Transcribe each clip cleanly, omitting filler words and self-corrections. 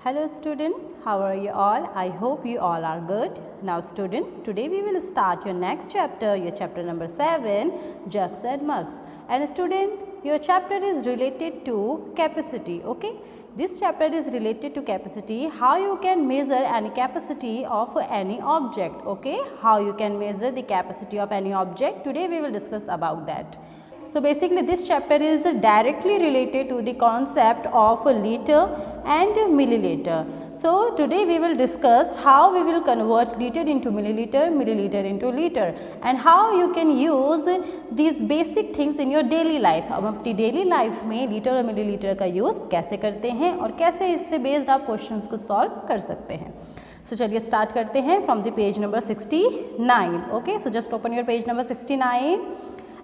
Hello students, how are you all? I hope you all are good. Now students, today we will start your next chapter, your chapter number 7, jugs and mugs. And student, your chapter is related to capacity, okay? This chapter is related to capacity, how you can measure any capacity of any object, okay? How you can measure the capacity of any object. Today we will discuss about that. So basically this chapter is directly related to the concept of liter and milliliter. So today we will discuss how we will convert liter into milliliter, milliliter into liter, and how you can use these basic things in your daily life. अब अपनी daily life में litre और millilitre का use कैसे करते हैं और कैसे इससे बेस्ड आप क्वेश्चंस को सॉल्व कर सकते हैं. So चलिए स्टार्ट करते हैं from the page number 69. Okay, so just open your page number 69.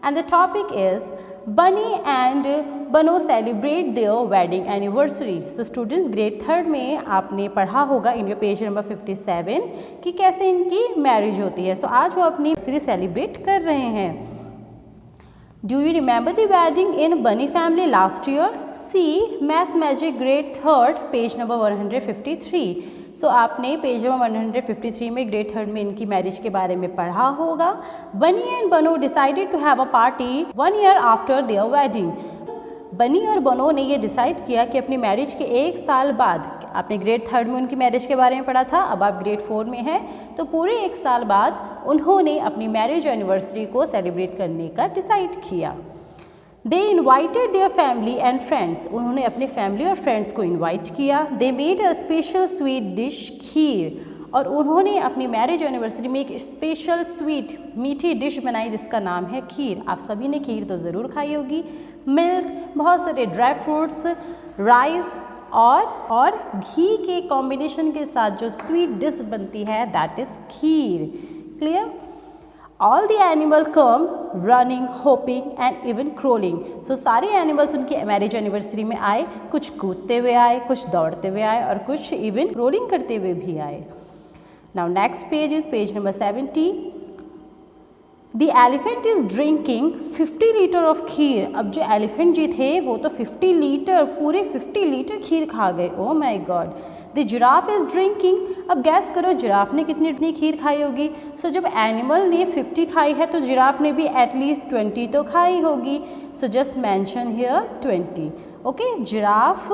And the topic is Bunny and Bano celebrate their wedding anniversary. So students grade 3rd में आपने पढ़ा होगा in your page number 57 कि कैसे इनकी marriage होती है. So आज वो अपनी एनिवर्सरी सेलिब्रेट कर रहे हैं. Do you remember the wedding in Bunny family last year? See Math Magic grade 3rd page number 153. So आपने पेज नंबर 153 में ग्रेड 3rd में इनकी मैरिज के बारे में पढ़ा होगा. Bunny and Banno decided to have a party 1 year after their wedding. Bunny और बनो ने ये डिसाइड किया कि अपनी मैरिज के 1 साल बाद, आपने ग्रेड 3rd में उनकी मैरिज के बारे में पढ़ा था, अब आप ग्रेड 4 में हैं, तो पूरे 1 साल बाद उन्होंने अपनी मैरिज एनिवर्सरी को सेलिब्रेट करने का डिसाइड किया. They invited their family and friends. उन्होंने अपने फैमिली और फ्रेंड्स को इनवाइट किया. They made a special sweet dish खीर, और उन्होंने अपनी मैरिज एनिवर्सरी में एक स्पेशल स्वीट मीठी डिश बनाई जिसका नाम है खीर. आप सभी ने खीर तो ज़रूर खाई होगी. मिल्क, बहुत सारे ड्राई फ्रूट्स, राइस और घी के कॉम्बिनेशन के साथ जो स्वीट डिश बनती है that is kheer. Clear? All the animals come running, hopping and even crawling. So सारे एनिमल्स उनकी मैरिज एनिवर्सरी में आए. कुछ कूदते हुए आए, कुछ दौड़ते हुए आए और कुछ इवन क्रोलिंग करते हुए भी आए. Now next page is page number 70. The elephant is drinking 50 litre of kheer. अब जो एलिफेंट जी थे वो तो 50 लीटर, पूरे 50 लीटर खीर खा गए. Oh my God. The giraffe is drinking. अब गैस करो जिराफ ने कितनी खीर खाई होगी. सो जब एनिमल ने 50 खाई है तो जिराफ ने भी एटलीस्ट 20 तो खाई होगी. So just mention here 20. Okay, giraffe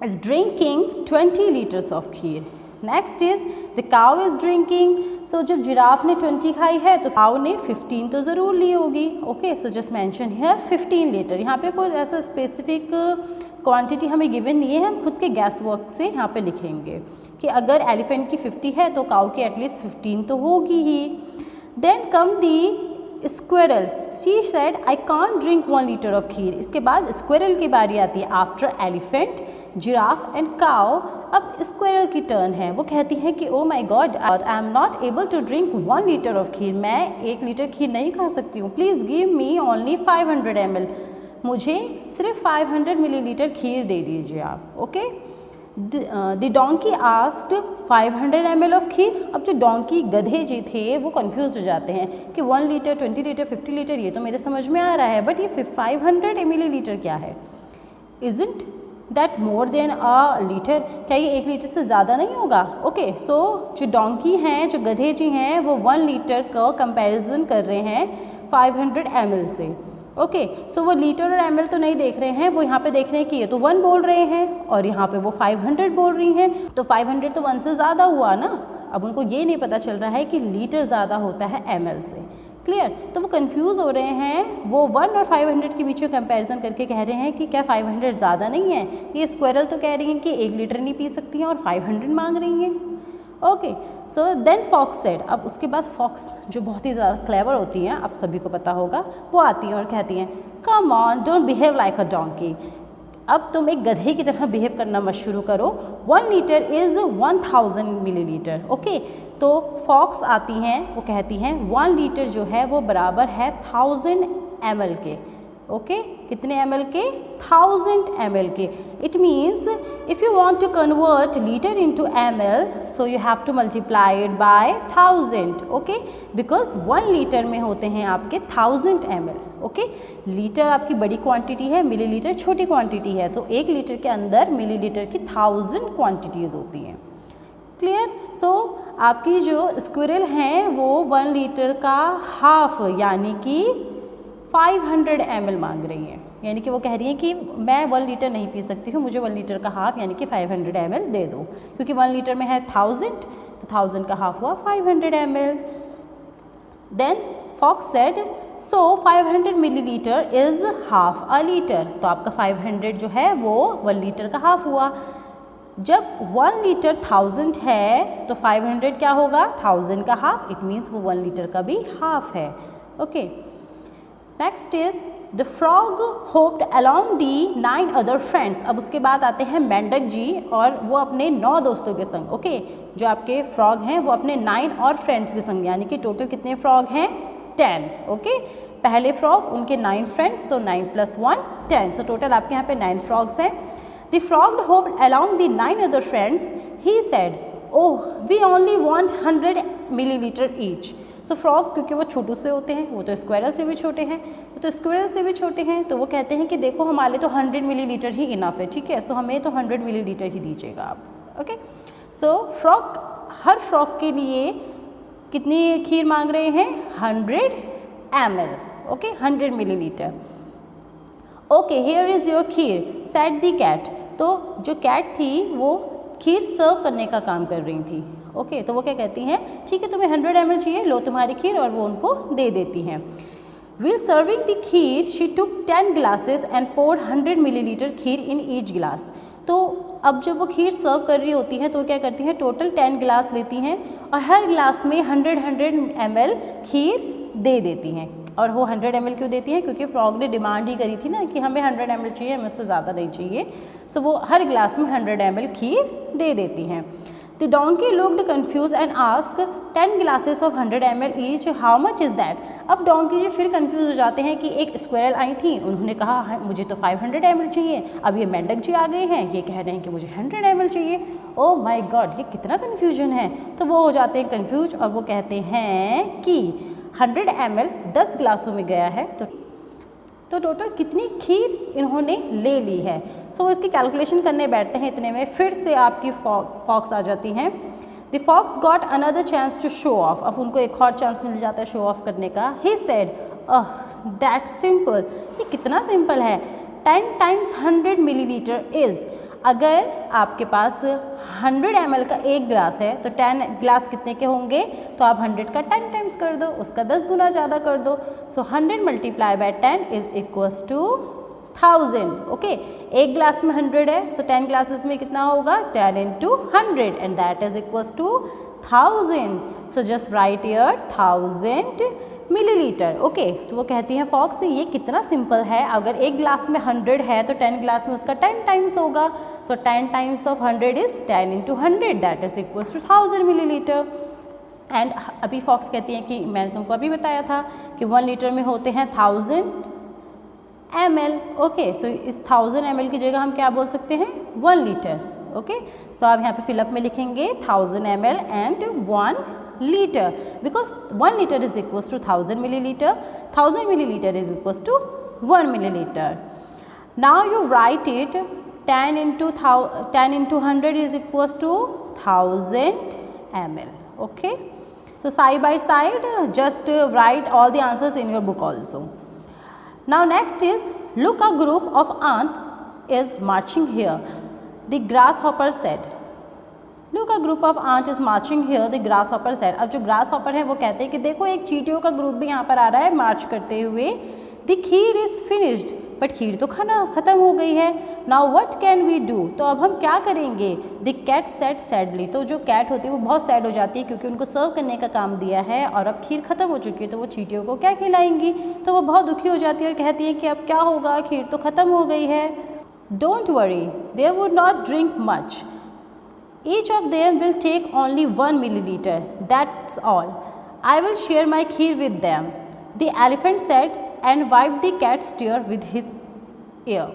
is drinking 20 litres of kheer. Next is the cow is drinking. So जब जिराफ ने 20 खाई है तो काउ ने 15 तो ज़रूर ली होगी. Okay, so just mention here 15 litre. यहाँ पे कोई ऐसा स्पेसिफिक क्वांटिटी हमें गिवन नहीं है, हम खुद के गैस वर्क से यहाँ पे लिखेंगे कि अगर एलिफेंट की 50 है तो काउ की एटलीस्ट 15 तो होगी ही. Then come the squirrel. She said I can't drink 1 litre of kheer. इसके बाद स्क्वेरल की बारी आती है. After elephant, giraffe and cow अब स्क्वेरल की टर्न है. वो कहती हैं कि oh my God, I am not able to drink 1 litre of kheer. मैं 1 लीटर खीर नहीं खा सकती हूँ. Please give me only 500 ml. मुझे सिर्फ 500 मिलीलीटर खीर दे दीजिए आप. Okay. The donkey asked 500 ml of kheer. अब जो डोंकी गधे जी थे वो कंफ्यूज हो जाते हैं कि 1 लीटर, 20 लीटर, 50 लीटर ये तो मेरे समझ में आ रहा है, बट ये 500 मिलीलीटर क्या है? Isn't that more than a litre? क्या ये 1 लीटर से ज़्यादा नहीं होगा? ओके, सो जो डोंकी हैं, जो गधे जी हैं, वो 1 लीटर का कंपैरिजन कर रहे हैं 500 ml से. ओके, सो वो लीटर और ml तो नहीं देख रहे हैं, वो यहाँ पे देख रहे हैं कि ये तो 1 बोल रहे हैं और यहाँ पे वो 500 बोल रही हैं, तो 500 तो 1 से ज़्यादा हुआ ना. अब उनको ये नहीं पता चल रहा है कि लीटर ज़्यादा होता है ml से. क्लियर? तो वो कंफ्यूज हो रहे हैं. वो 1 और 500 के बीच में कंपैरिजन करके कह रहे हैं कि क्या 500 ज़्यादा नहीं है? ये स्क्वेरल तो कह रही हैं कि 1 लीटर नहीं पी सकती हैं और 500 मांग रही हैं. Okay, so then fox said. अब उसके बाद फॉक्स जो बहुत ही ज़्यादा क्लेवर होती हैं, आप सभी को पता होगा, वो आती हैं और कहती हैं come on, don't behave like a donkey. अब तुम एक गधे की तरह बिहेव करना मत शुरू करो. 1 लीटर इज़ 1000 मिलीलीटर. ओके, तो फॉक्स आती हैं, वो कहती हैं 1 लीटर जो है वो बराबर है 1000 ml के. ओके कितने ml के? 1000 ml के. It means if you want to convert liter into ml, so you have to multiply it by 1000. Okay, because 1 litre में होते हैं आपके 1000 ml. ओके लीटर आपकी बड़ी क्वांटिटी है, मिलीलीटर छोटी क्वांटिटी है, तो 1 लीटर के अंदर मिलीलीटर की 1000 क्वांटिटीज़ होती हैं. क्लियर? सो आपकी जो स्क्विरल हैं वो 1 लीटर का हाफ यानी कि 500 ml मांग रही हैं. यानी कि वो कह रही हैं कि मैं 1 लीटर नहीं पी सकती हूँ, मुझे 1 लीटर का हाफ यानी कि 500 ml दे दो, क्योंकि 1 लीटर में है 1000, तो 1000 का हाफ हुआ 500 ml. Then fox said so 500 millilitre is half a litre. तो आपका 500 जो है वो 1 लीटर का हाफ हुआ. जब 1 लीटर 1000 है तो 500 क्या होगा? 1000 का हाफ. इट मीन्स वो 1 लीटर का भी हाफ है. Okay next is the frog hoped along the 9 other friends. अब उसके बाद आते हैं मेंढक जी और वो अपने 9 दोस्तों के संग. ओके जो आपके फ्रॉग हैं वो अपने 9 और फ्रेंड्स के संग, यानी कि टोटल कितने फ्रॉग हैं? 10. ओके पहले फ्रॉग उनके 9 फ्रेंड्स, तो 9 + 1 10. सो टोटल आपके यहाँ पे 9 फ्रॉग्स हैं. The frog hopped along the 9 other friends. He said, "Oh, we only want 100 milliliter each." So frog क्योंकि वो छोटू से होते हैं, वो तो स्क्वायरल से भी छोटे हैं, वो तो स्क्वायरल से भी छोटे हैं, तो वो कहते हैं कि देखो हमारे तो 100 मिलीलीटर ही इनफ है. ठीक है, सो हमें तो 100 मिलीलीटर ही दीजिएगा आप. ओके सो फ्रॉग हर फ्रॉग के लिए कितनी खीर मांग रहे हैं? 100 ml. Okay 100 millilitre. Okay here is your kheer said the cat. तो जो कैट थी वो खीर सर्व करने का काम कर रही थी. ओके तो वो क्या कहती हैं? ठीक है तुम्हें 100 ml चाहिए, लो तुम्हारी खीर, और वो उनको दे देती हैं. While serving the kheer she took 10 glasses and poured 100 millilitre kheer in each glass. तो अब जब वो खीर सर्व कर रही होती हैं तो क्या करती हैं? टोटल 10 गिलास लेती हैं और हर गिलास में 100 ml खीर दे देती हैं. और वो 100 ml क्यों देती हैं? क्योंकि फ्रॉग ने डिमांड ही करी थी ना कि हमें 100 ml चाहिए, हमें उससे ज़्यादा नहीं चाहिए. सो वो हर गिलास में 100 ml खीर दे देती हैं. The donkey looked confuse and ask 10 glasses of 100 ml each how much is that. अब डोंकी जी फिर कंफ्यूज हो जाते हैं कि एक स्क्वायरल आई थी, उन्होंने कहा हाँ, मुझे तो 500 ml चाहिए. अब ये मेंढक जी आ गए हैं, ये कह रहे हैं कि मुझे 100 ml चाहिए. ओ माय गॉड, ये कितना कन्फ्यूजन है. तो वो हो जाते हैं कंफ्यूज और वो कहते हैं कि 100 ml 10 गिलासों में गया है, तो टोटल कितनी खीर इन्होंने ले ली है. सो इसकी कैलकुलेशन करने बैठते हैं, इतने में फिर से आपकी फॉक्स आ जाती हैं. The fox got another chance to show off. अब उनको एक और चांस मिल जाता है शो ऑफ करने का. He said that simple. ये कितना सिंपल है. 10 times 100 मिलीलीटर इज़. अगर आपके पास 100 ml का एक ग्लास है तो 10 ग्लास कितने के होंगे? तो आप 100 का 10 टाइम्स कर दो, उसका 10 गुना ज़्यादा कर दो. सो 100 × 10 इज इक्वल्स टू 1000. ओके एक ग्लास में 100 है, सो 10 ग्लासेस में कितना होगा? 10 × 100 and that is equals to 1000. So just write here 1000 millilitre. Okay तो वो कहती हैं फॉक्स ये कितना सिंपल है. अगर एक ग्लास में 100 है तो 10 ग्लास में उसका 10 टाइम्स होगा. So 10 times of 100 is 10 × 100 that is equals to 1000 millilitre. And अभी फॉक्स कहती हैं कि मैंने तुमको अभी बताया था कि 1 लीटर में होते हैं 1000 ml. ओके सो इस 1000 ml की जगह हम क्या बोल सकते हैं? 1 लीटर. ओके सो आप यहाँ पे फिलअप में लिखेंगे 1000 ml and 1 liter, because 1 liter is equals to 1000 milliliter. 1000 milliliter is equals to 1 milliliter. Now you write it 10 into 100 is equals to 1000 ml. Okay, so side by side just write all the answers in your book also. Now next is look, a group of ant is marching here. The grasshopper said. Look, a group of ant is marching here. The grasshopper said. अब जो grasshopper है वो कहते हैं कि देखो एक चींटियों का ग्रुप भी यहाँ पर आ रहा है मार्च करते हुए. The kheer is finished. But खीर तो खाना ख़त्म हो गई है. Now what can we do? तो अब हम क्या करेंगे? The cat said sadly. तो जो कैट होती है वो बहुत सैड हो जाती है क्योंकि उनको सर्व करने का काम दिया है और अब खीर ख़त्म हो चुकी है, तो वो चींटियों को क्या खिलाएंगी. तो वो बहुत दुखी हो जाती है और कहती है कि अब क्या होगा, खीर तो ख़त्म हो गई है. Don't worry, they would not drink much. Each of them will take only 1 milliliter. That's all. I will share my kheer with them. The elephant said, and wiped the cat's tear with his ear.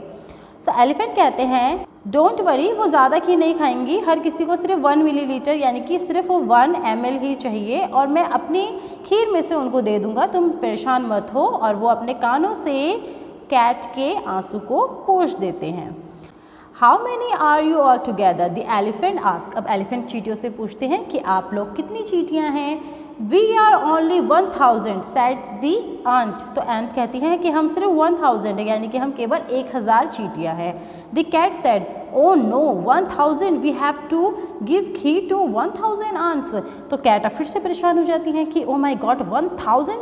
So elephant कहते हैं don't worry, वो ज़्यादा खीर नहीं खाएंगी, हर किसी को सिर्फ 1 millilitre यानी कि सिर्फ 1 ml ही चाहिए और मैं अपनी खीर में से उनको दे दूंगा, तुम परेशान मत हो। और वो अपने कानों से कैट के आंसू को पोंछ देते हैं। How many are you all together, the elephant ask. अब एलिफेंट चींटियों से पूछते हैं कि आप लोग कितनी चींटियाँ हैं। We are only 1000 said the ant. तो आंट कहती हैं कि हम सिर्फ 1000 है, यानी कि हम केवल 1000 चींटियाँ हैं। The cat said oh no 1000 we have to give kheer to 1000 ants. तो कैट फिर से परेशान हो जाती हैं कि ओ माई गॉड 1000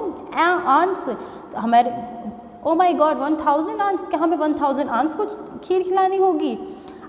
आंट्स, हमारे ओ माई गॉड 1000 आंट्स, क्या हमें 1000 आंट्स को खीर खिलानी होगी।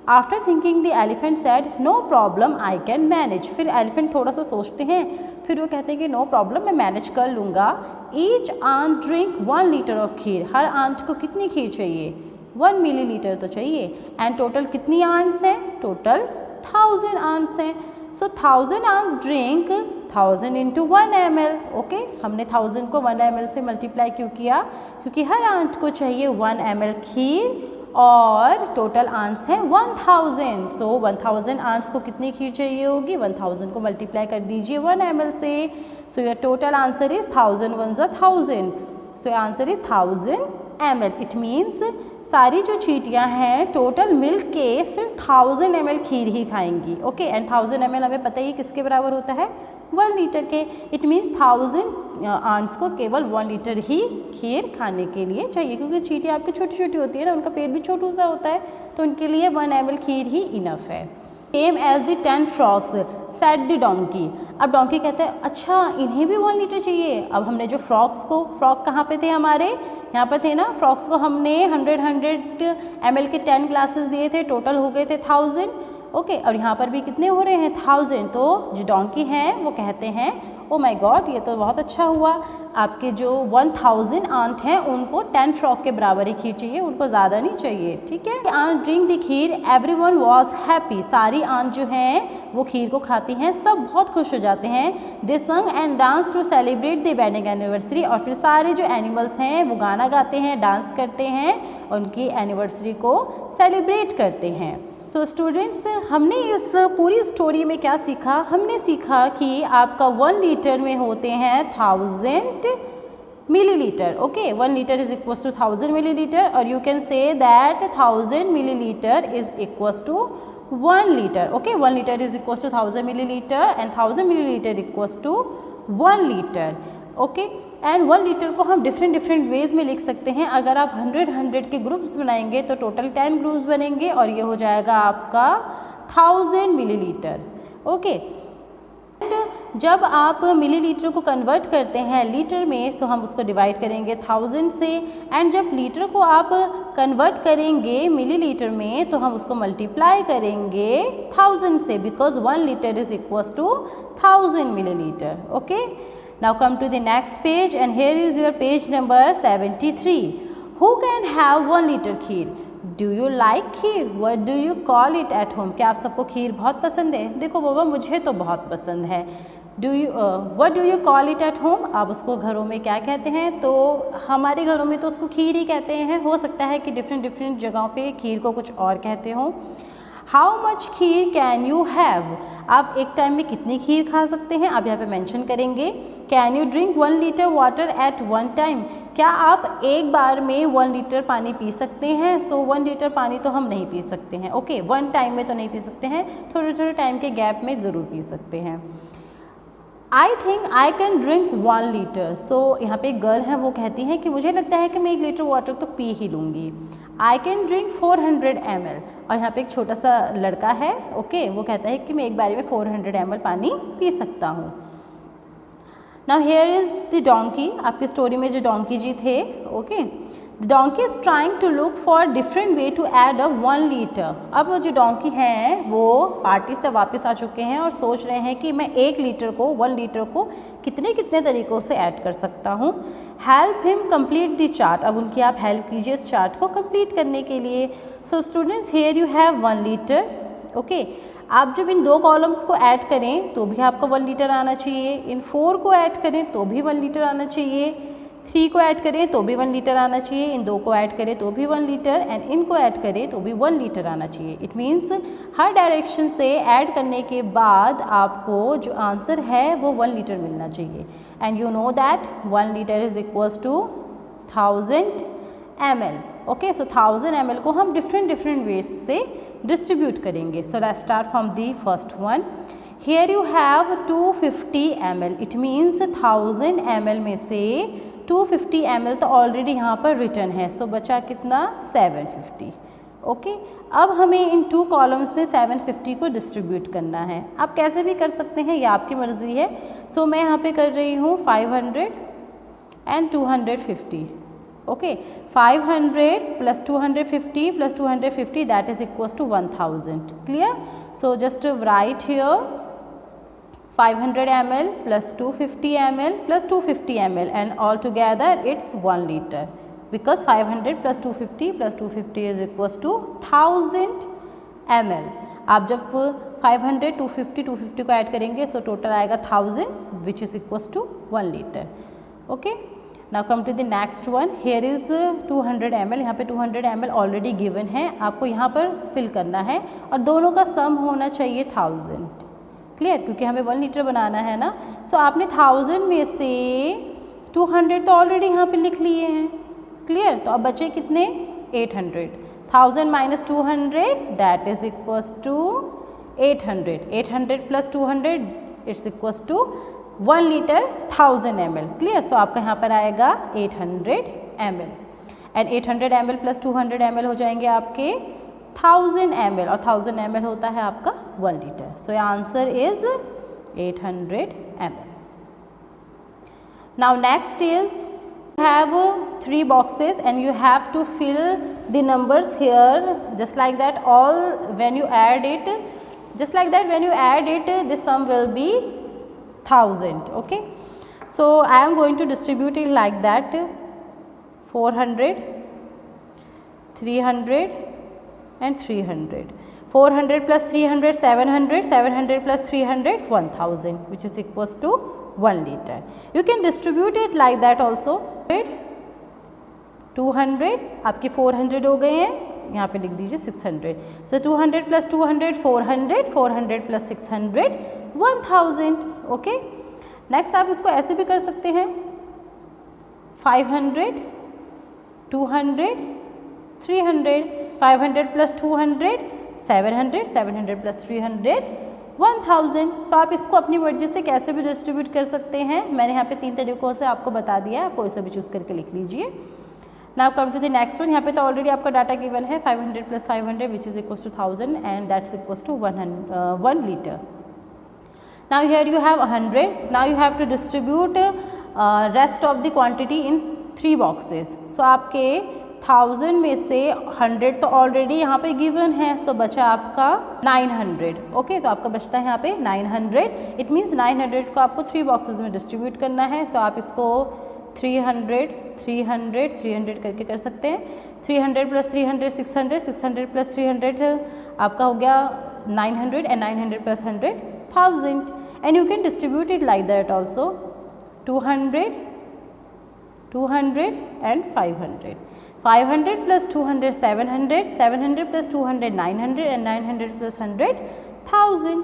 After thinking the elephant said no problem I can manage. फिर एलिफेंट थोड़ा सा सोचते हैं, फिर वो कहते हैं कि नो प्रॉब्लम, मैं मैनेज कर लूँगा। Each ant drink 1 litre of kheer. हर आंट को कितनी खीर चाहिए, 1 मिलीलीटर तो चाहिए। एंड टोटल कितनी आंट्स हैं, टोटल 1000 आंट्स हैं। So 1000 ants drink 1000 into 1 ml। Okay, हमने 1000 को 1 ml से मल्टीप्लाई क्यों किया, क्योंकि हर आंट को चाहिए 1 ml खीर और टोटल आंट्स हैं 1000। सो 1000 आंट्स को कितनी खीर चाहिए होगी, 1000 को मल्टीप्लाई कर दीजिए 1 ml से। So your total answer is 1000 1 1000। So your answer is 1000 ml। It means सारी जो चींटियाँ हैं टोटल मिल्क के सिर्फ 1000 ml खीर ही खाएंगी। ओके, एंड 1000 ml हमें पता ही किसके बराबर होता है, 1 लीटर के। इट मीन्स 1000 आंट्स को केवल 1 लीटर ही खीर खाने के लिए चाहिए, क्योंकि चींटियाँ आपकी छोटी छोटी होती है ना, उनका पेट भी छोटू सा होता है, तो उनके लिए 1 ml खीर ही इनफ है। Same as the 10 frogs said the donkey. अब डोंकी कहते हैं अच्छा इन्हें भी 1 लीटर चाहिए। अब हमने जो फ्रॉग कहाँ पे थे, हमारे यहाँ पर थे ना, फ्रॉग्स को हमने 100 ml के 10 ग्लासेस दिए थे, टोटल हो गए थे 1000। ओके, और यहाँ पर भी कितने हो रहे हैं, 1000। तो जो डोंकी हैं वो कहते हैं ओ माय गॉड, ये तो बहुत अच्छा हुआ, आपके जो 1000 आंट हैं उनको 10 फ्रॉग के बराबर ही खीर चाहिए, उनको ज़्यादा नहीं चाहिए। ठीक है, ant drink the kheer, everyone was happy. सारी आंट जो हैं वो खीर को खाती हैं, सब बहुत खुश हो जाते हैं। They sang and dance to celebrate the wedding anniversary. और फिर सारे जो एनिमल्स हैं वो गाना गाते हैं, डांस करते हैं, उनकी एनिवर्सरी को सेलिब्रेट करते हैं। तो स्टूडेंट्स, हमने इस पूरी स्टोरी में क्या सीखा, हमने सीखा कि आपका 1 लीटर में होते हैं 1000 millilitre. Okay, 1 litre is equal to 1000 millilitre, और you can say that 1000 millilitre is equal to 1 litre. Okay, 1 litre is equal to 1000 millilitre and 1000 millilitre equal to 1 litre. Okay, and 1 litre को हम different veg में लिख सकते हैं। अगर आप 100 के ग्रुप्स बनाएंगे तो टोटल 10 ग्रुप्स बनेंगे और ये हो जाएगा आपका 1000 मिलीलीटर। ओके, जब आप मिलीलीटर को कन्वर्ट करते हैं लीटर में, सो हम उसको डिवाइड करेंगे 1000 से, एंड जब लीटर को आप कन्वर्ट करेंगे मिलीलीटर में तो हम उसको मल्टीप्लाई करेंगे 1000 से, because 1 litre is equal to 1000 millilitre. Okay, now come to the next page and here is your page number 73. Who can have 1 liter kheer? Do you like kheer? What do you call it at home? क्या आप सबको खीर बहुत पसंद है? देखो बाबा, मुझे तो बहुत पसंद है। What do you call it at home? आप उसको घरों में क्या कहते हैं? तो हमारे घरों में तो उसको खीर ही कहते हैं, हो सकता है कि डिफरेंट जगहों पे खीर को कुछ और कहते हों। How much kheer can you have? आप एक टाइम में कितनी खीर खा सकते हैं, आप यहाँ पे मेंशन करेंगे। Can you drink 1 litre water at 1 time? क्या आप एक बार में 1 लीटर पानी पी सकते हैं? सो 1 लीटर पानी तो हम नहीं पी सकते हैं। ओके, 1 टाइम में तो नहीं पी सकते हैं, थोड़े टाइम के गैप में ज़रूर पी सकते हैं। I think I can drink 1 litre. So यहाँ पे एक गर्ल है, वो कहती है कि मुझे लगता है कि मैं 1 लीटर वाटर तो पी ही लूँगी। आई कैन ड्रिंक 400 ml। और यहाँ पे एक छोटा सा लड़का है, ओके, वो कहता है कि मैं एक बारी में 400 ml पानी पी सकता हूँ। Now here is the donkey. आपकी स्टोरी में जो डोंकी जी थे, okay, the donkey is trying to look for different way to add a 1 litre. अब वो जो डोंकी हैं वो पार्टी से वापस आ चुके हैं और सोच रहे हैं कि मैं 1 लीटर को 1 लीटर को कितने तरीक़ों से ऐड कर सकता हूँ। Help him complete the chart. अब उनकी आप हेल्प कीजिए इस चार्ट को कंप्लीट करने के लिए। So students, here you have 1 litre. Okay, आप जब इन 2 कॉलम्स को ऐड करें तो भी आपको 1 लीटर आना चाहिए, इन 4 को ऐड करें तो भी 1 लीटर आना चाहिए, 3 को ऐड करें तो भी 1 लीटर आना चाहिए, इन 2 को ऐड करें तो भी 1 लीटर एंड इनको ऐड करें तो भी 1 लीटर आना चाहिए। इट मीन्स हर डायरेक्शन से ऐड करने के बाद आपको जो आंसर है वो 1 लीटर मिलना चाहिए। And you know that 1 litre is equals to 1000 ml। Okay, so 1000 ml को हम डिफरेंट वेज से डिस्ट्रीब्यूट करेंगे। So let's start from the first one. Here you have 250 ml, it means 1000 ml में से 250 ml तो already यहाँ पर return है, सो बचा कितना 750। ओके, अब हमें इन 2 कॉलम्स में 750 को डिस्ट्रीब्यूट करना है। आप कैसे भी कर सकते हैं, ये आपकी मर्ज़ी है। सो मैं यहाँ पे कर रही हूँ 500 and 250। Okay, 500 plus 250 plus 250 that is equals to 1000। Clear? So just write here 500 ml plus 250 ml plus 250 ml and all together it's 1 liter because 500 plus 250 plus 250 is equals to 1000 ml। आप जब 500 250 250 को ऐड करेंगे तो total आएगा 1000 which is equals to 1 liter। Okay, now come to the next one। here is 200 ml, यहाँ पे 200 ml already given है, आपको यहाँ पर फिल करना है और दोनों का सम होना चाहिए 1000। क्लियर? क्योंकि हमें 1 लीटर बनाना है ना। सो आपने 1000 में से 200 तो ऑलरेडी यहाँ पे लिख लिए हैं। क्लियर? तो अब बचे कितने 800। 1000 minus 200 that is equals to 800। 800 plus 200 it's equals to 1 litre 1000 ml। Clear? So आपका यहाँ पर आएगा 800 ml and 800 ml plus 200 ml हो जाएंगे आपके 1000 ml और 1000 ml होता है आपका 1 litre. So answer is 800 ml। Now next is have 3 boxes and you have to fill the numbers here just like that। all when you add it, just like that when you add it, the sum will be 1000। okay, so I am going to distribute it like that 400 300 and 300। 400 plus 300 700, 700 plus 300 1000 which is equals to 1 liter। you can distribute it like that also। 200 आपके 400 हो गए हैं, यहाँ पे लिख दीजिए 600। so 200 plus 200 400, 400 plus 600 1000। Okay, next आप इसको ऐसे भी कर सकते हैं 500 200 300। 500 plus 200 700, 700 plus 300 1000। सो आप इसको अपनी मर्जी से कैसे भी डिस्ट्रीब्यूट कर सकते हैं। मैंने यहाँ पे 3 तरीक़ों से आपको बता दिया है, आप कोई सा भी चूज़ करके लिख लीजिए। Now come to the next one. यहाँ पे तो ऑलरेडी आपका डाटा गिवन है 500 plus 500 which is equals to 1000 and that's equals to 1 litre. Now here you have 100। Now you have to distribute rest of the quantity in 3 boxes. So आपके 1000 में से 100 तो already यहाँ पे गिवन है, सो बचा आपका 900। ओके, तो आपका बचता है यहाँ पे 900। इट मीन्स 900 को आपको 3 बॉक्सेस में डिस्ट्रीब्यूट करना है। सो आप इसको 300 300 300 करके कर सकते हैं। 300 प्लस 300 600, 600 प्लस 300 आपका हो गया 900 and 900 plus 100 1000। And you can distribute it like that also 200 200 and 500। 500 plus 200 700, 700 plus 200 900 and 900 plus 100 1000।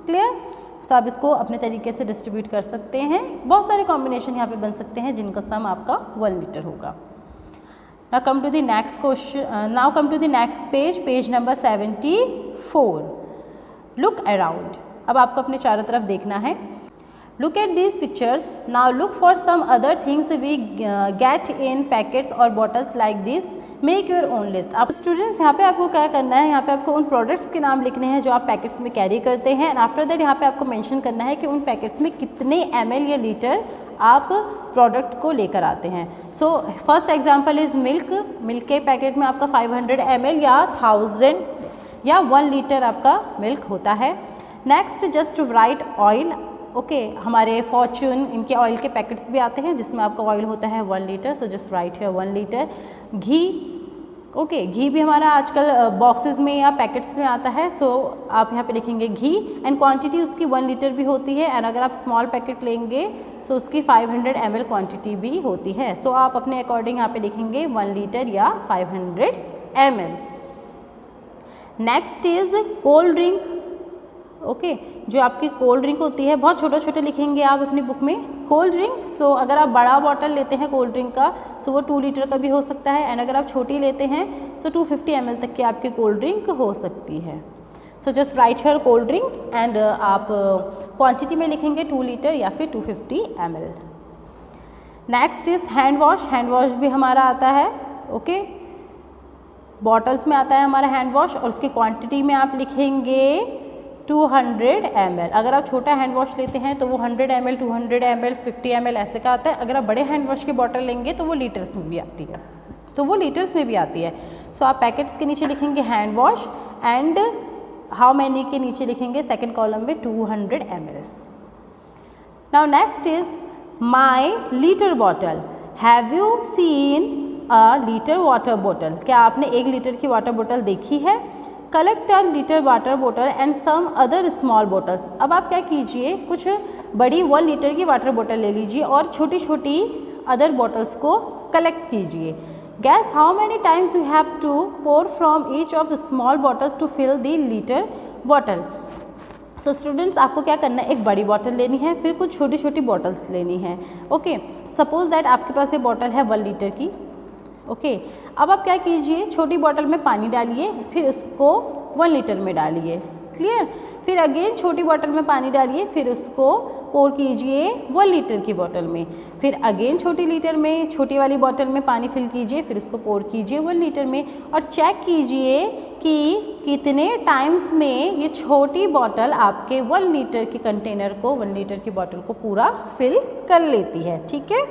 Clear? सो आप इसको अपने तरीके से डिस्ट्रीब्यूट कर सकते हैं। बहुत सारे कॉम्बिनेशन यहाँ पे बन सकते हैं जिनका सम आपका 1 लीटर होगा। Now come to the next question. Now come to the next page, page number 74। Look around. अब आपको अपने चारों तरफ देखना है। Look at these pictures. Now look for some other things we get in packets or bottles like this. Make your own list। आप students यहाँ पे आपको क्या करना है, यहाँ पे आपको उन प्रोडक्ट्स के नाम लिखने हैं जो आप पैकेट्स में कैरी करते हैं एंड आफ्टर दैट यहाँ पे आपको मेंशन करना है कि उन पैकेट्स में कितने ml या लीटर आप प्रोडक्ट को लेकर आते हैं। So first example is milk. Milk के पैकेट में आपका 500 ml या 1000 या 1 लीटर आपका मिल्क होता है। Next just write oil. Okay, हमारे फॉर्च्यून इनके ऑयल के पैकेट्स भी आते हैं जिसमें आपका ऑयल होता है 1 litre. So just write here 1 litre. घी, ओके, घी भी हमारा आजकल बॉक्सेस में या पैकेट्स में आता है, सो आप यहाँ पे लिखेंगे घी एंड क्वांटिटी उसकी 1 लीटर भी होती है, एंड अगर आप स्मॉल पैकेट लेंगे सो उसकी 500 ml क्वांटिटी भी होती है। सो आप अपने अकॉर्डिंग यहाँ पे लिखेंगे 1 लीटर या 500 ml। Next is cold drink. Okay, जो आपकी कोल्ड ड्रिंक होती है, बहुत छोटे छोटे लिखेंगे आप अपनी बुक में कोल्ड ड्रिंक। सो अगर आप बड़ा बॉटल लेते हैं कोल्ड ड्रिंक का सो वो 2 लीटर का भी हो सकता है, एंड अगर आप छोटी लेते हैं सो 250 ml तक की आपकी कोल्ड ड्रिंक हो सकती है। सो just write here cold drink and आप क्वांटिटी में लिखेंगे 2 लीटर या फिर 250 ml। Next is hand wash. Hand wash भी हमारा आता है, ओके, बॉटल्स में आता है हमारा हैंड वॉश, और उसकी क्वांटिटी में आप लिखेंगे 200 ml। अगर आप छोटा हैंड वॉश लेते हैं तो वो 100 ml, 200 ml, 50 ml ऐसे का आता है। अगर आप बड़े हैंड वॉश की बॉटल लेंगे तो वो लीटर्स में भी आती है, सो आप पैकेट्स के नीचे लिखेंगे hand wash and how many के नीचे लिखेंगे सेकेंड कॉलम में 200 ml। Now next is my litre bottle. Have you seen a litre water bottle? क्या आपने 1 लीटर की वाटर बॉटल देखी है? Collect a litre water bottle and some other small bottles. अब आप क्या कीजिए, कुछ बड़ी 1 लीटर की वाटर बॉटल ले लीजिए और छोटी छोटी अदर बॉटल्स को कलेक्ट कीजिए। Guess how many times you have to pour from each of small bottles to fill the litre bottle. So students, आपको क्या करना है, एक बड़ी बॉटल लेनी है, फिर कुछ छोटी छोटी बॉटल्स लेनी है। ओके, सपोज दैट आपके पास ये बॉटल है 1 लीटर की। ओके, अब आप क्या कीजिए, छोटी बॉटल में पानी डालिए, फिर उसको 1 लीटर में डालिए। क्लियर? फिर अगेन छोटी बॉटल में पानी डालिए, फिर उसको पोर कीजिए 1 लीटर की बॉटल में। फिर अगेन छोटी वाली बॉटल में पानी फिल कीजिए, फिर उसको पोर कीजिए 1 लीटर में, और चेक कीजिए कि कितने टाइम्स में ये छोटी बॉटल आपके 1 लीटर की कंटेनर को, 1 लीटर की बॉटल को पूरा फिल कर लेती है। ठीक है,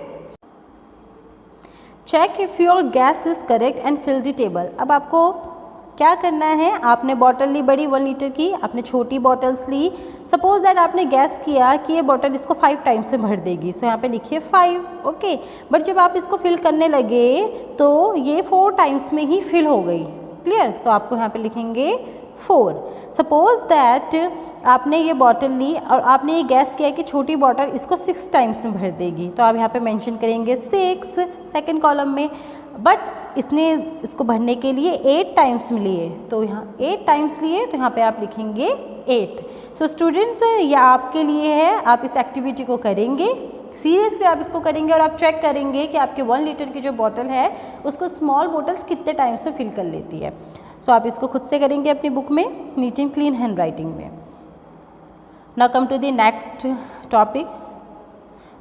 check if your guess is correct and fill the table. अब आपको क्या करना है, आपने बॉटल ली बड़ी 1 लीटर की, आपने छोटी बॉटल्स ली। सपोज दैट आपने गैस किया कि ये बॉटल इसको 5 टाइम्स से भर देगी, सो यहाँ पे लिखिए 5। ओके, बट जब आप इसको फिल करने लगे तो ये 4 टाइम्स में ही फिल हो गई। क्लियर? सो आपको यहाँ पे लिखेंगे 4। सपोज दैट आपने ये बॉटल ली और आपने ये गैस किया कि छोटी बॉटल इसको 6 टाइम्स में भर देगी, तो आप यहाँ पे मेंशन करेंगे 6 सेकंड कॉलम में। बट इसने इसको भरने के लिए 8 टाइम्स में लिए, तो यहाँ 8 टाइम्स लिए, तो यहाँ पे आप लिखेंगे 8। सो स्टूडेंट्स, ये आपके लिए है, आप इस एक्टिविटी को करेंगे, सीरियसली आप इसको करेंगे और आप चेक करेंगे कि आपके 1 लीटर की जो बॉटल है उसको स्मॉल बॉटल्स कितने टाइम्स में फिल कर लेती है। सो आप इसको खुद से करेंगे अपनी बुक में, neat and clean handwriting में। Now come to the next topic.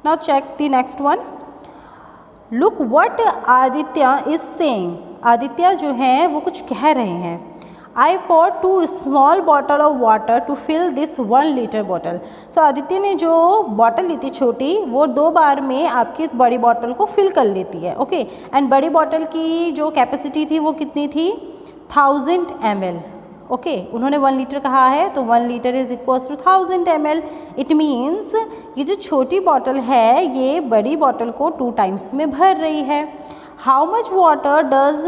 Now check the next one. Look what Aditya is saying. Aditya जो है वो कुछ कह रहे हैं। I pour 2 small bottle of water to fill this 1 litre bottle. So Aditya ने जो बॉटल ली थी छोटी, वो 2 बार में आपकी इस बड़ी बॉटल को फिल कर लेती है। ओके, एंड बड़ी बॉटल की जो कैपेसिटी थी वो कितनी थी, 1000 ml। ओके, उन्होंने 1 लीटर कहा है, तो 1 litre is equals to 1000 ml। It मीन्स ये जो छोटी बॉटल है ये बड़ी बॉटल को 2 टाइम्स में भर रही है। How much water does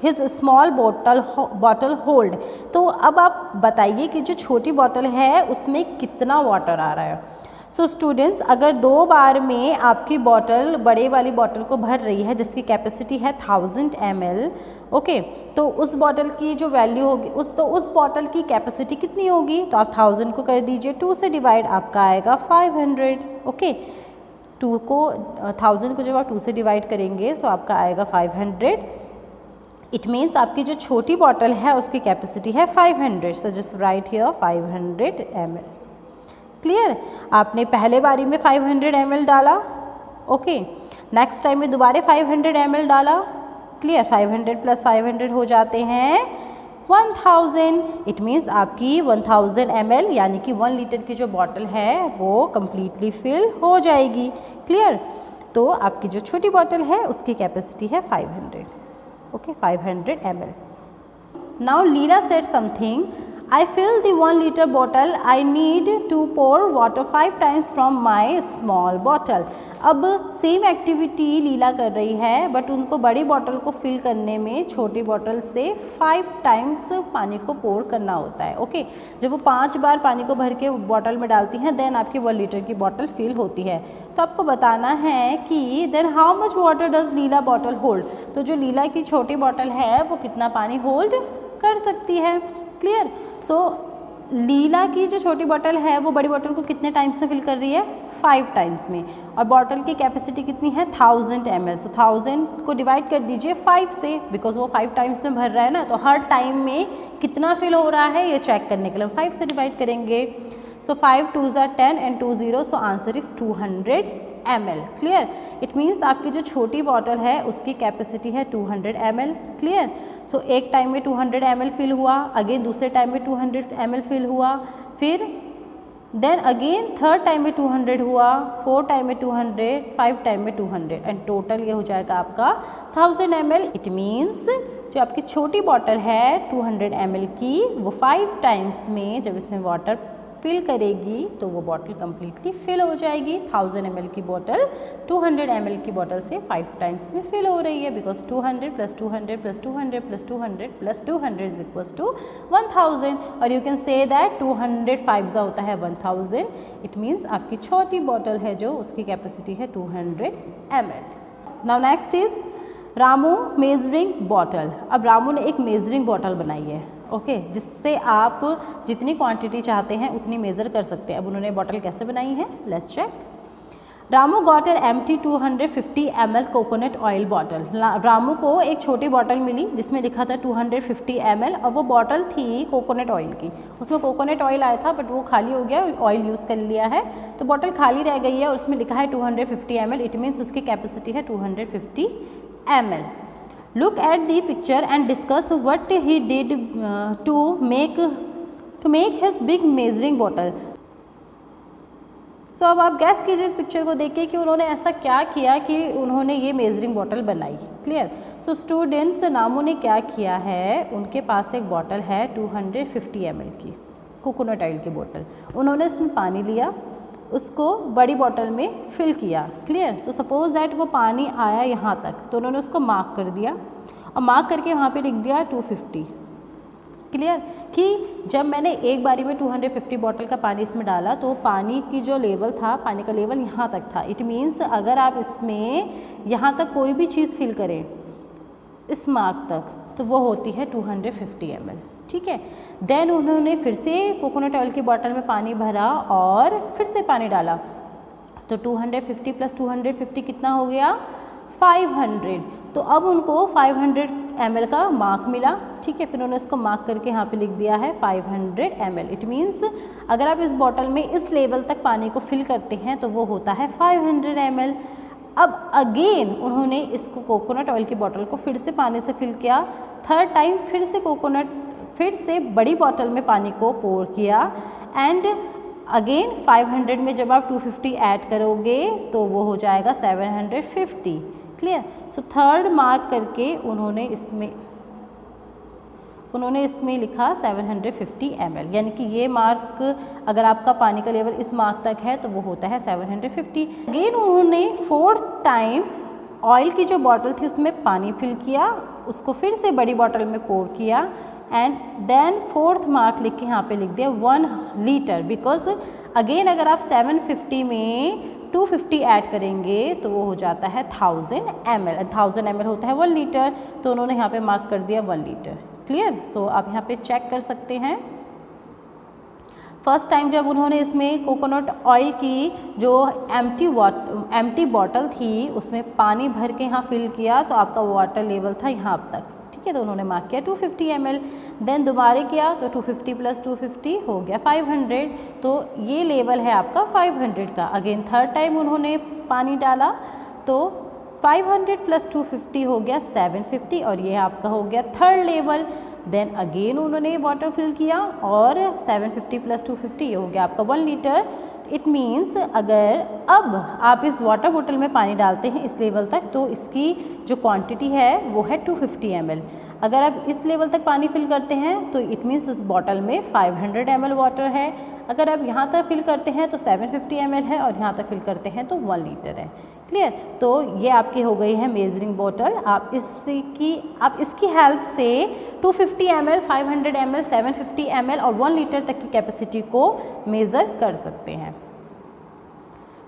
his small bottle hold. तो अब आप बताइए कि जो छोटी बॉटल है उसमें कितना वाटर आ रहा है। सो स्टूडेंट्स, अगर 2 बार में आपकी बॉटल बड़े वाली बॉटल को भर रही है जिसकी कैपेसिटी है 1000 ml, ओके, तो उस बॉटल की जो वैल्यू होगी उस बॉटल की कैपेसिटी कितनी होगी, तो आप 1000 को कर दीजिए 2 से डिवाइड, आपका आएगा 500। ओके, 1000 को जब आप 2 से डिवाइड करेंगे तो आपका आएगा 500। इट मीन्स आपकी जो छोटी बॉटल है उसकी कैपेसिटी है 500। सो just write here 500 ml। Clear? आपने पहले बारी में 500 ml डाला, ओके, नेक्स्ट टाइम में दोबारा 500 ml डाला। क्लियर? 500 + 500 हो जाते हैं 1000। इट मीन्स आपकी 1000 ml यानी कि 1 लीटर की जो बॉटल है वो कम्प्लीटली फिल हो जाएगी। क्लियर? तो आपकी जो छोटी बॉटल है उसकी कैपेसिटी है 500। Okay, 500 ml। Now Leela said something. I fill the 1 liter bottle. I need to pour water 5 times from my small bottle. अब सेम एक्टिविटी लीला कर रही है, बट उनको बड़ी बॉटल को फिल करने में छोटी बॉटल से 5 टाइम्स पानी को पोर करना होता है। ओके, जब वो 5 बार पानी को भर के बॉटल में डालती हैं, देन आपकी 1 लीटर की बॉटल फिल होती है। तो आपको बताना है कि then how much water does Leela bottle hold. तो जो लीला की छोटी बॉटल है वो कितना पानी होल्ड कर सकती है। क्लियर। सो लीला की जो छोटी बॉटल है वो बड़ी बॉटल को कितने टाइम्स में फिल कर रही है? 5 टाइम्स में। और बॉटल की कैपेसिटी कितनी है? 1000 ml। सो 1000 को डिवाइड कर दीजिए 5 से, बिकॉज वो 5 टाइम्स में भर रहा है ना, तो हर टाइम में कितना फिल हो रहा है ये चेक करने के लिए हम 5 से डिवाइड करेंगे। सो 5 2s are 10 and 2 0, so answer is 200 ml। Clear. It means आपकी जो छोटी बॉटल है उसकी कैपेसिटी है 200 ml। क्लियर। सो एक टाइम में 200 ml फिल हुआ, अगेन दूसरे टाइम में 200 ml फिल हुआ, फिर देन अगेन थर्ड टाइम में 200 हुआ, 4 टाइम में 200, 5 टाइम में 200 एंड टोटल ये हो जाएगा आपका 1000 ml। इट मीन्स जो आपकी छोटी बॉटल है 200 ml की, वो 5 टाइम्स में जब इसमें वाटर फिल करेगी तो वो बॉटल कम्प्लीटली फिल हो जाएगी। 1000 ml की बॉटल 200 ml की बॉटल से 5 टाइम्स में फिल हो रही है, बिकॉज 200 + 200 + 200 + 200 + 200 इज इक्वल्स टू 1000। और यू कैन से दैट 200 5 होता है 1000। इट मीन्स आपकी छोटी बॉटल है जो उसकी कैपेसिटी है 200 ml। Now next is Ramu measuring bottle. अब रामू ने एक मेजरिंग बॉटल बनाई है, ओके, जिससे आप जितनी क्वांटिटी चाहते हैं उतनी मेज़र कर सकते हैं। अब उन्होंने बॉटल कैसे बनाई है, let's check. Ramu got an empty 250 ml coconut oil bottle. Ramu को एक छोटी बॉटल मिली जिसमें लिखा था 250 ml, और वो बॉटल थी कोकोनट ऑयल की। उसमें कोकोनट ऑयल आया था बट वो खाली हो गया, ऑयल यूज़ कर लिया है, तो बॉटल खाली रह गई है और उसमें लिखा है 250 ml। इट मीन्स उसकी कैपेसिटी है 250 ml। Look at the picture and discuss what he did to make his big measuring bottle. So अब आप गैस कीजिए इस पिक्चर को देख के कि उन्होंने ऐसा क्या किया कि उन्होंने ये मेजरिंग बॉटल बनाई। क्लियर। सो स्टूडेंट्स, रामू ने क्या किया है, उनके पास एक बॉटल है 250 ml की कोकोनट ऑयल की बॉटल। उन्होंने इसमें पानी लिया, उसको बड़ी बॉटल में फिल किया। क्लियर। तो सपोज दैट वो पानी आया यहाँ तक, तो उन्होंने उसको मार्क कर दिया और मार्क करके वहाँ पे लिख दिया 250। क्लियर। कि जब मैंने एक बारी में 250 बॉटल का पानी इसमें डाला तो पानी की जो लेवल था, पानी का लेवल यहाँ तक था। इट मीन्स अगर आप इसमें यहाँ तक कोई भी चीज़ फिल करें इस मार्क तक, तो वो होती है 250 ml। ठीक है। देन उन्होंने फिर से कोकोनट ऑयल की बॉटल में पानी भरा और फिर से पानी डाला, तो 250 + 250 कितना हो गया? 500। तो अब उनको 500 ml का मार्क मिला। ठीक है। फिर उन्होंने इसको मार्क करके यहाँ पे लिख दिया है 500 ml। इट मीन्स अगर आप इस बॉटल में इस लेवल तक पानी को फिल करते हैं तो वो होता है 500 ml। अब अगेन उन्होंने इसको कोकोनट ऑयल की बॉटल को फिर से पानी से फिल किया, थर्ड टाइम फिर से बड़ी बॉटल में पानी को पोर किया, एंड अगेन 500 में जब आप 250 ऐड करोगे तो वो हो जाएगा 750। क्लियर। सो थर्ड मार्क करके उन्होंने इसमें लिखा 750 ml, यानी कि ये मार्क अगर आपका पानी का लेवल इस मार्क तक है तो वो होता है 750। अगेन उन्होंने 4th टाइम ऑयल की जो बॉटल थी उसमें पानी फिल किया, उसको फिर से बड़ी बॉटल में पोर किया, एंड देन 4th मार्क लिख के यहाँ पे लिख दिया 1 लीटर, बिकॉज अगेन अगर आप 750 में 250 ऐड करेंगे तो वो हो जाता है 1000 ml। 1000 ml होता है 1 लीटर, तो उन्होंने यहाँ पे मार्क कर दिया 1 लीटर। क्लियर। सो आप यहाँ पे चेक कर सकते हैं। फर्स्ट टाइम जब उन्होंने इसमें कोकोनट ऑयल की जो एम्प्टी बॉटल थी उसमें पानी भर के यहाँ फिल किया तो आपका वाटर लेवल था यहाँ अब तक। ठीक है। तो उन्होंने मार्क किया 250 ml। देन दोबारा किया तो 250 + 250 हो गया 500। तो ये लेवल है आपका 500 का। अगेन थर्ड टाइम उन्होंने पानी डाला तो 500 + 250 हो गया 750, और ये आपका हो गया थर्ड लेवल। देन अगेन उन्होंने वाटर फिल किया और 750 + 250 ये हो गया आपका 1 लीटर। इट मीन्स अगर अब आप इस वाटर बोतल में पानी डालते हैं इस लेवल तक, तो इसकी जो क्वांटिटी है वो है 250 ml। अगर आप इस लेवल तक पानी फिल करते हैं तो इट मीन्स इस बॉटल में 500 ml वाटर है। अगर आप यहाँ तक फिल करते हैं तो 750 ml है, और यहाँ तक फिल करते हैं तो 1 लीटर है। क्लियर? तो ये आपकी हो गई है मेजरिंग बोतल। आप इसकी हेल्प से 250 ml, 500 ml, 750 ml और 1 लीटर तक की कैपेसिटी को मेज़र कर सकते हैं।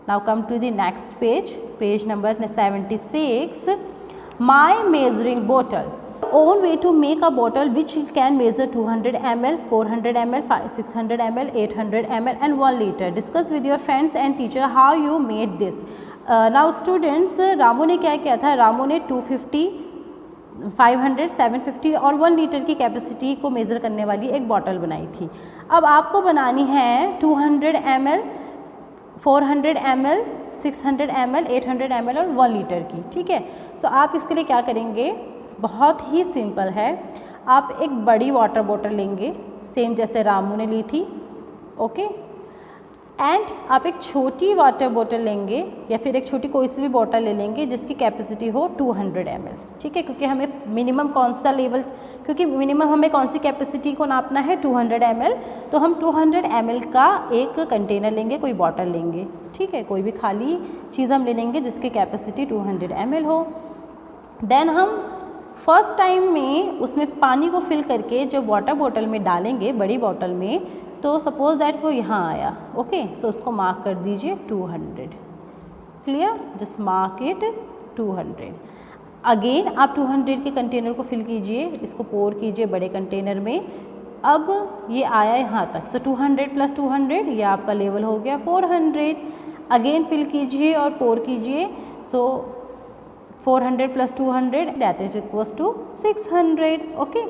Now come to the next page, page number 76। My measuring बोतल, own way to make a bottle which can measure 200 ml, 400 ml, 600 ml, 800 ml and 1 liter. Discuss with your friends and teacher how you made this. Now students, Ramu ने क्या किया था, रामू ने 250, 500, 750 और 1 litre की capacity को measure करने वाली एक बॉटल बनाई थी। अब आपको बनानी है 200 ml, 400 ml, 600 ml, 800 ml और 1 लीटर की। ठीक है, सो आप इसके लिए क्या करेंगे, बहुत ही सिंपल है। आप एक बड़ी वाटर बोतल लेंगे, सेम जैसे रामू ने ली थी, ओके, एंड आप एक छोटी वाटर बोतल लेंगे या फिर एक छोटी कोई सी भी बोतल ले लेंगे जिसकी कैपेसिटी हो 200 ml। ठीक है, क्योंकि हमें मिनिमम कौन सा लेवल, क्योंकि मिनिमम हमें कौन सी कैपेसिटी को नापना है, 200 ml, तो हम 200 ml का एक कंटेनर लेंगे, कोई बॉटल लेंगे। ठीक है, कोई भी खाली चीज़ हम ले लेंगे जिसकी कैपेसिटी 200 ml हो। देन हम फर्स्ट टाइम में उसमें पानी को फिल करके जो वाटर बोतल में डालेंगे, बड़ी बोतल में, तो सपोज दैट वो यहाँ आया, ओके, सो उसको मार्क कर दीजिए 200। Clear? Just mark it 200। Again आप 200 के कंटेनर को फिल कीजिए, इसको पोर कीजिए बड़े कंटेनर में। अब ये आया यहाँ तक, सो 200 + 200 ये आपका लेवल हो गया 400। अगेन फिल कीजिए और पोर कीजिए, so 400 + 200 that is equals to 600। Okay,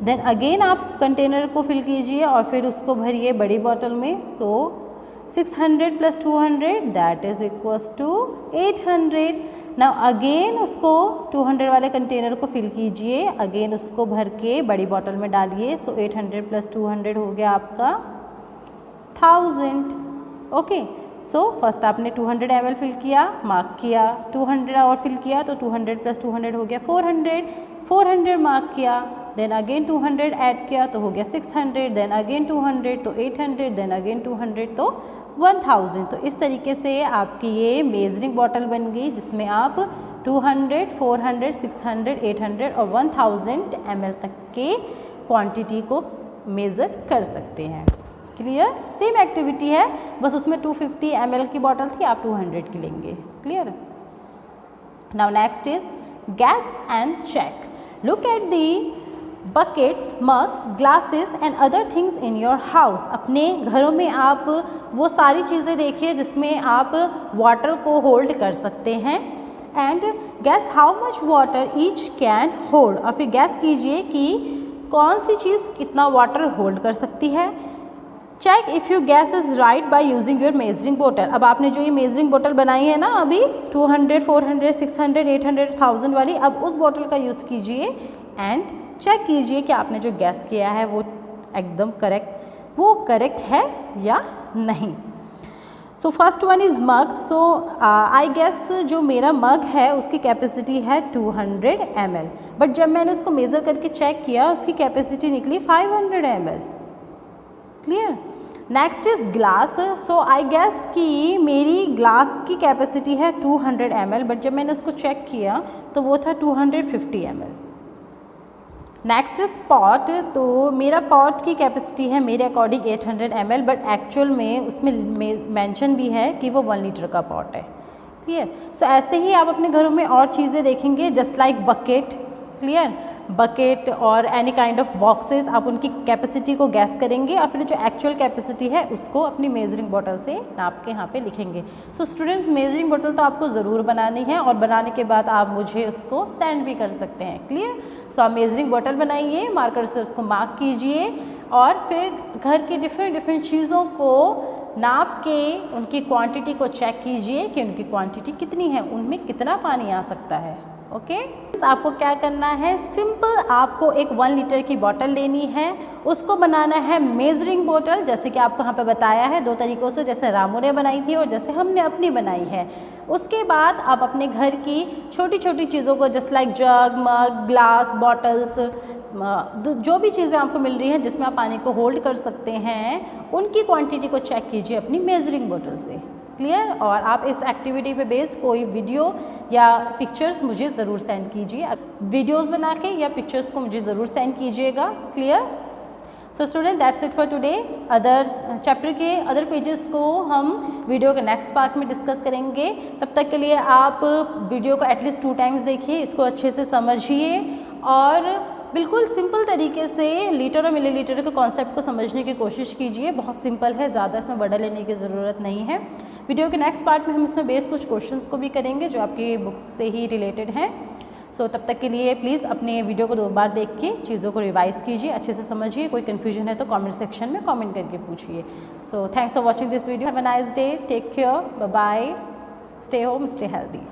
then again आप कंटेनर को फिल कीजिए और फिर उसको भरिए बड़ी बोतल में, so 600 + 200 that is equals to 800। Now again उसको 200 वाले कंटेनर को फिल कीजिए, अगेन उसको भर के बड़ी बोतल में डालिए, सो 800 + 200 हो गया आपका 1000। ओके, सो फर्स्ट आपने 200 ml फिल किया, मार्क किया, 200 और फिल किया तो 200 + 200 हो गया 400, 400 मार्क किया, देन अगेन 200 ऐड किया तो हो गया 600, देन अगेन 200 तो 800, देन अगेन 200 तो 1000। तो इस तरीके से आपकी ये मेजरिंग बॉटल बन गई जिसमें आप 200, 400, 600, 800 और 1000 ml तक के क्वांटिटी को मेज़र कर सकते हैं। क्लियर? सेम एक्टिविटी है, बस उसमें 250 ml की बॉटल थी, आप 200 की लेंगे। Clear? Now next is guess and check. Look at the buckets, mugs, glasses and other things in your house. अपने घरों में आप वो सारी चीज़ें देखिए जिसमें आप वाटर को होल्ड कर सकते हैं, and gas how much water each can hold. और फिर गैस कीजिए कि कौन सी चीज़ कितना वाटर होल्ड कर सकती है। Check if you guess is right by using your measuring बोतल। अब आपने जो ये मेजरिंग बोतल बनाई है ना अभी 200, 400, 600, 800, 1000 वाली, अब उस बोतल का यूज़ कीजिए एंड चेक कीजिए कि आपने जो गैस किया है वो एकदम करेक्ट है या नहीं। So first one is mug. So I guess जो मेरा मग है उसकी कैपेसिटी है 200 ml, बट जब मैंने उसको मेज़र करके चेक किया उसकी कैपेसिटी निकली 500 ml। Clear? Next is glass. So I guess कि मेरी ग्लास की कैपेसिटी है 200 ml, बट जब मैंने उसको चेक किया तो वो था 250 ml। Next is pot. तो मेरा पॉट की कैपेसिटी है मेरे अकॉर्डिंग 800 ml, बट एक्चुअल में उसमें मेंशन भी है कि वो 1 लीटर का पॉट है। क्लियर? सो ऐसे ही आप अपने घरों में और चीज़ें देखेंगे, just like bucket. Clear? Bucket और एनी काइंड ऑफ बॉक्सेस, आप उनकी कैपेसिटी को गैस करेंगे और फिर जो एक्चुअल कैपेसिटी है उसको अपनी मेजरिंग बोतल से नाप के यहाँ पे लिखेंगे। सो स्टूडेंट्स, मेजरिंग बोतल तो आपको ज़रूर बनानी है और बनाने के बाद आप मुझे उसको सेंड भी कर सकते हैं। क्लियर? सो आप मेजरिंग बोतल बनाइए, मार्कर से उसको मार्क कीजिए और फिर घर की डिफरेंट चीज़ों को नाप के उनकी क्वांटिटी को चेक कीजिए कि उनकी क्वांटिटी कितनी है, उनमें कितना पानी आ सकता है। ओके। आपको क्या करना है, सिंपल आपको एक 1 लीटर की बॉटल लेनी है, उसको बनाना है मेजरिंग बोतल, जैसे कि आपको यहाँ पे बताया है 2 तरीक़ों से, जैसे रामू ने बनाई थी और जैसे हमने अपनी बनाई है। उसके बाद आप अपने घर की छोटी छोटी चीज़ों को जस्ट लाइक जग, मग, ग्लास, बॉटल्स, जो भी चीज़ें आपको मिल रही हैं जिसमें आप पानी को होल्ड कर सकते हैं, उनकी क्वांटिटी को चेक कीजिए अपनी मेजरिंग बोतल से। क्लियर। और आप इस एक्टिविटी पे बेस्ड कोई वीडियो या पिक्चर्स मुझे ज़रूर सेंड कीजिए, वीडियोस बना के या पिक्चर्स को मुझे ज़रूर सेंड कीजिएगा। Clear. So student, that's it for today. Other chapter के अदर पेजेस को हम वीडियो के नेक्स्ट पार्ट में डिस्कस करेंगे। तब तक के लिए आप वीडियो को एटलीस्ट 2 टाइम्स देखिए, इसको अच्छे से समझिए और बिल्कुल सिंपल तरीके से लीटर और मिलीलीटर के कॉन्सेप्ट को समझने की कोशिश कीजिए। बहुत सिंपल है, ज़्यादा इसमें बड़ा लेने की ज़रूरत नहीं है। वीडियो के नेक्स्ट पार्ट में हम इसमें बेस्ड कुछ क्वेश्चंस को भी करेंगे जो आपकी बुक्स से ही रिलेटेड हैं। सो तब तक के लिए प्लीज़ अपने वीडियो को 2 बार देख के चीज़ों को रिवाइज़ कीजिए, अच्छे से समझिए। कोई कन्फ्यूजन है तो कमेंट सेक्शन में कमेंट करके पूछिए। So thanks for watching this video. Have a nice day, take care, bye bye, stay home, stay healthy.